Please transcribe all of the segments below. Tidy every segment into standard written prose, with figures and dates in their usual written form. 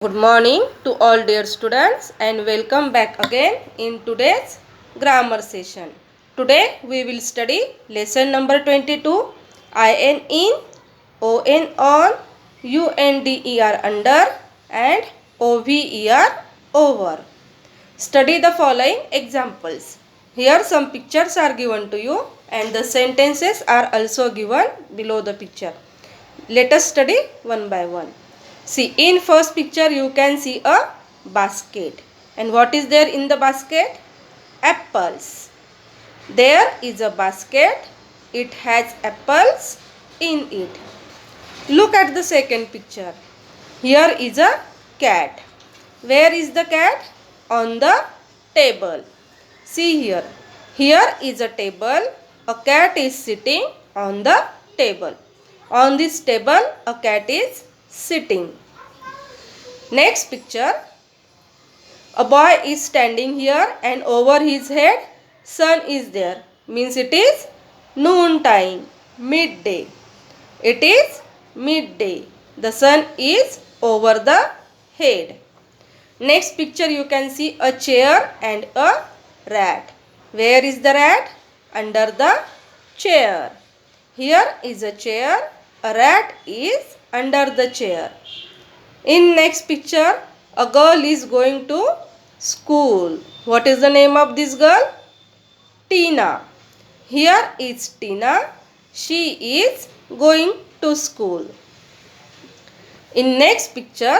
Good morning to all dear students and welcome back again in today's grammar session. Today we will study lesson number 22, IN in, ON on, UNDER under and OVER over. Study the following examples. Here some pictures are given to you and the sentences are also given below the picture. Let us study one by one. See, in first picture you can see a basket. And what is there in the basket? Apples. There is a basket. It has apples in it. Look at the second picture. Here is a cat. Where is the cat? On the table. See here. Here is a table. A cat is sitting on the table. On this table, a cat is sitting. Next picture. A boy is standing here and over his head, sun is there. Means it is noon time, midday. It is midday. The sun is over the head. Next picture you can see a chair and a rat. Where is the rat? Under the chair. Here is a chair. A rat is under the chair. In next picture, a girl is going to school. What is the name of this girl? Tina. Here is Tina. She is going to school. In next picture,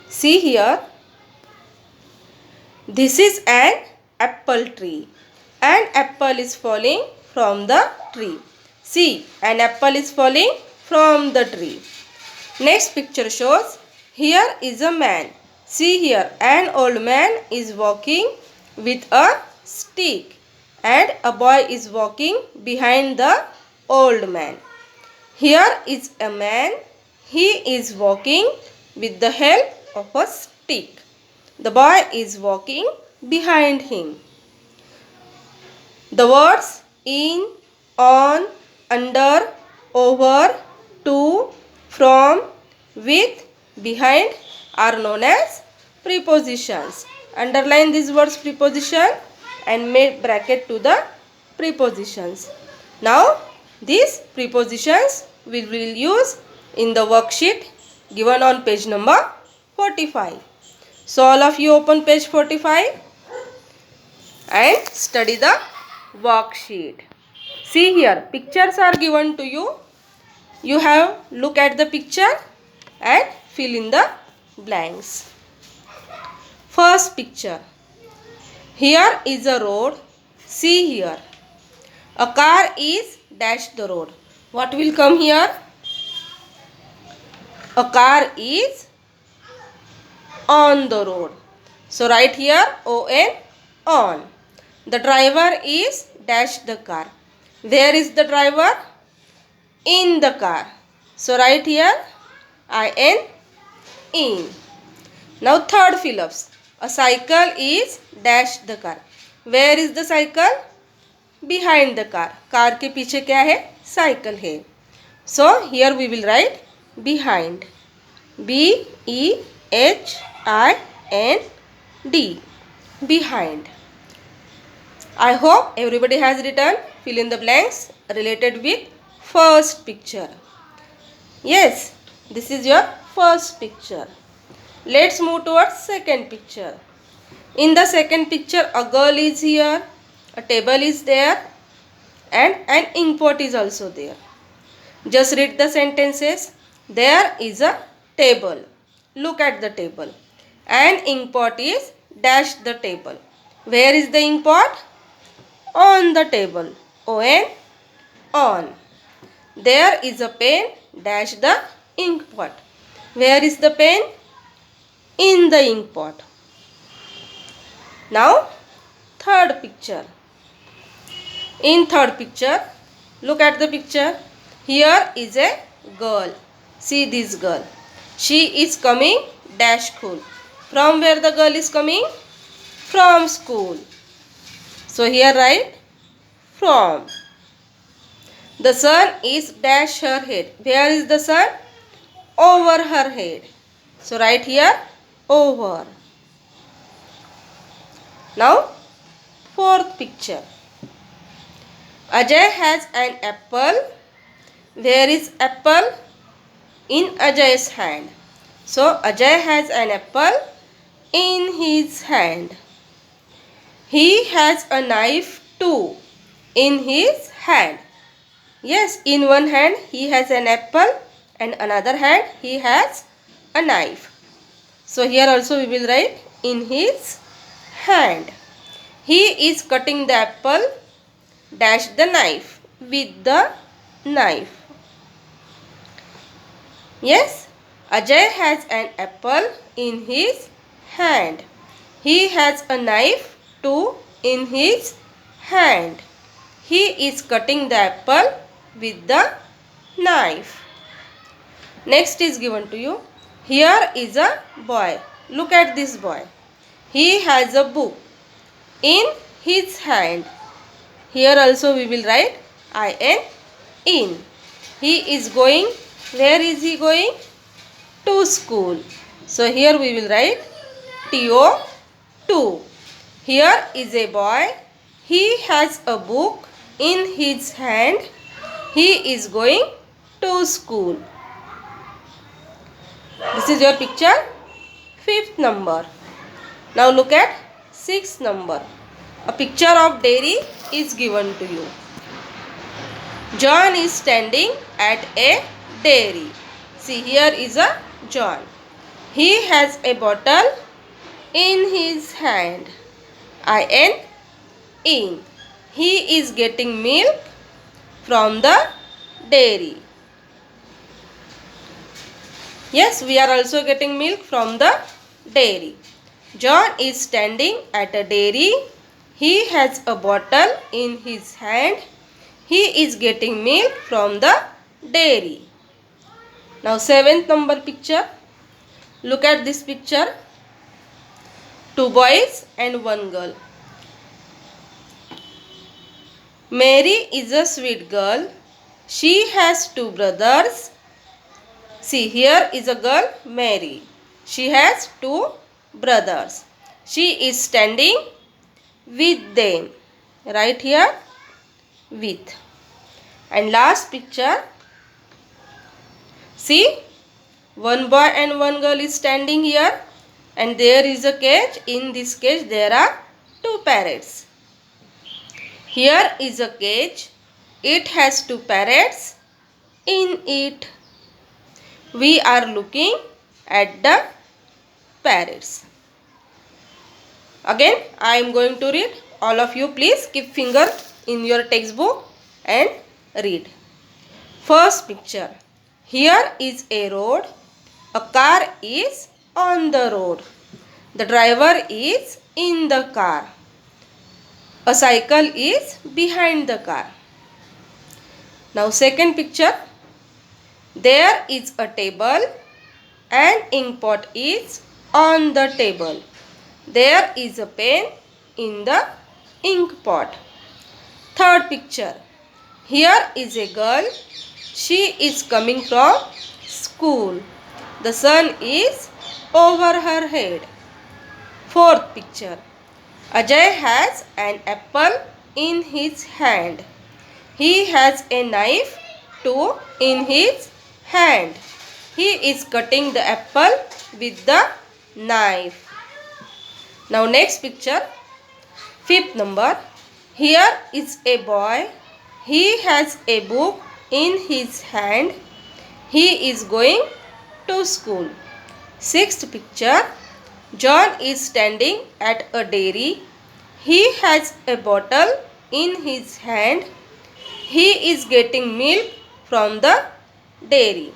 see here. This is an apple tree. An apple is falling from the tree. See, an apple is falling from the tree. Next picture shows, here is a man. See here, an old man is walking with a stick and a boy is walking behind the old man. Here is a man. He is walking with the help of a stick. The boy is walking behind him. The words in, on, under, over, to, from, with, behind are known as prepositions. Underline these words preposition and make bracket to the prepositions. Now these prepositions we will use in the worksheet given on page number 45. So all of you open page 45 and study the worksheet. See here, pictures are given to you. You have look at the picture and fill in the blanks. First picture. Here is a road. See here. A car is dash the road. What will come here? A car is on the road. So write here on, on. The driver is dash the car. Where is the driver? In the car. So write here in. Now third fill-ups. A cycle is dash the car. Where is the cycle? Behind the car. Car के पीछे क्या है? Cycle है. So here we will write behind. BEHIND. Behind. I hope everybody has written fill in the blanks related with first picture. Yes, this is your first picture. Let's move towards second picture. In the second picture, a girl is here, a table is there, and an inkpot is also there. Just read the sentences. There is a table. Look at the table. An inkpot is dash the table. Where is the inkpot? On the table. On. There is a pen dash the inkpot. Where is the pen? In the inkpot. Now third picture. In third picture, look at the picture. Here is a girl. See this girl. She is coming dash school. From where the girl is coming? From school. So here write from. The sun is dash her head. Where is the sun? over her head. So write here over. Now fourth picture. Ajay has an apple. Where is apple? In Ajay's hand. So Ajay has an apple in his hand. He has a knife too in his hand. Yes, in one hand he has an apple and another hand he has a knife. So here also we will write in his hand. He is cutting the apple dash the knife with the knife. Yes, Ajay has an apple in his hand. He has a knife too in his hand. He is cutting the apple with the knife. Next is given to you. Here is a boy. Look at this boy. He has a book in his hand. Here also we will write in. He is going. Where is he going? To school. So here we will write to. Here is a boy. He has a book in his hand. He is going to school. This is your picture. Fifth number. Now look at sixth number. A picture of dairy is given to you. John is standing at a dairy. See, here is a John. He has a bottle in his hand. In. He is getting milk from the dairy. Yes, we are also getting milk from the dairy. John is standing at a dairy. He has a bottle in his hand. He is getting milk from the dairy. Now seventh number picture. Look at this picture. Two boys and one girl. Mary is a sweet girl. She has two brothers. See, here is a girl, Mary. She has two brothers. She is standing with them. Right here, with. And last picture. See, one boy and one girl is standing here. And there is a cage. In this cage, there are two parrots. Here is a cage. It has two parrots in it. We are looking at the parrots. Again, I am going to read. All of you please keep finger in your textbook and read. First picture. Here is a road. A car is on the road. The driver is in the car. A cycle is behind the car. Now second picture. There is a table. An ink pot is on the table. There is a pen in the ink pot. Third picture. Here is a girl. She is coming from school. The sun is over her head. Fourth picture. Ajay has an apple in his hand. He has a knife too in his hand. He is cutting the apple with the knife. Now next picture. Fifth number. Here is a boy. He has a book in his hand. He is going to school. Sixth picture. John is standing at a dairy. He has a bottle in his hand. He is getting milk from the dairy.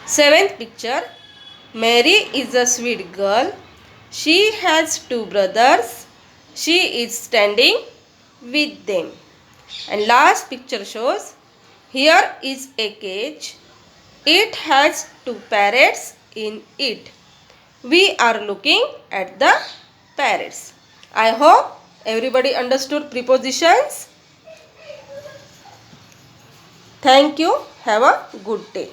Seventh picture. Mary is a sweet girl. She has two brothers. She is standing with them. And last picture shows here is a cage. It has two parrots in it. We are looking at the parrots. I hope everybody understood prepositions. Thank you. Have a good day.